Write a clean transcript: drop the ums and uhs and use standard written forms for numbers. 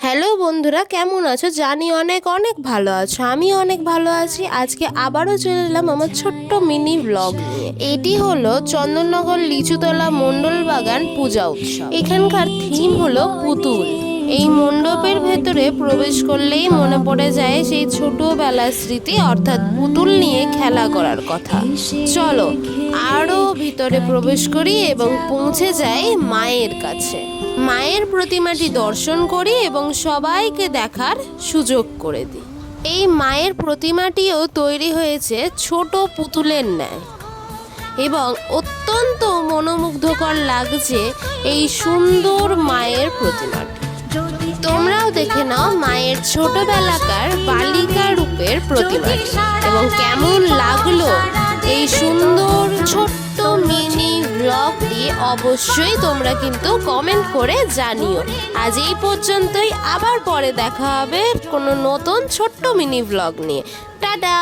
Hello বন্ধুরা, কেমন আছো? জানি অনেক অনেক ভালো আছো। আমি অনেক ভালো আছি। আজকে আবারও চলে এলাম আমার ছোট্ট মিনি ব্লগ নিয়ে। এটি হলো চন্দননগর লিচুতলা মণ্ডল বাগান পূজা উৎসব। এখানকার থিম হলো পুতুল। এই মণ্ডপের ভেতরে প্রবেশ করলেই মনে পড়ে যায় সেই ছোটবেলার স্মৃতি, অর্থাৎ পুতুল নিয়ে খেলা করার কথা। চলো আরও ভিতরে প্রবেশ করি এবং পৌঁছে যাই মায়ের কাছে। মায়ের প্রতিমাটি দর্শন করি এবং সবাইকে দেখার সুযোগ করে দিই। এই মায়ের প্রতিমাটিও তৈরি হয়েছে ছোট পুতুলের ন্যায় এবং অত্যন্ত মনোমুগ্ধকর লাগছে এই সুন্দর মায়ের প্রতিমাটি। তোমরাও দেখে নাও মায়ের ছোটবেলাকার বালিকা রূপের প্রতিমাটি এবং কেমন লাগলো এই সুন্দর ছোট্ট মিনি ব্লগটি অবশ্যই তোমরা কিন্তু কমেন্ট করে জানিও। আজ এই পর্যন্তই, আবার পরে দেখা হবে কোনো নতুন ছোট্ট মিনি ব্লগ নিয়ে। টাটা।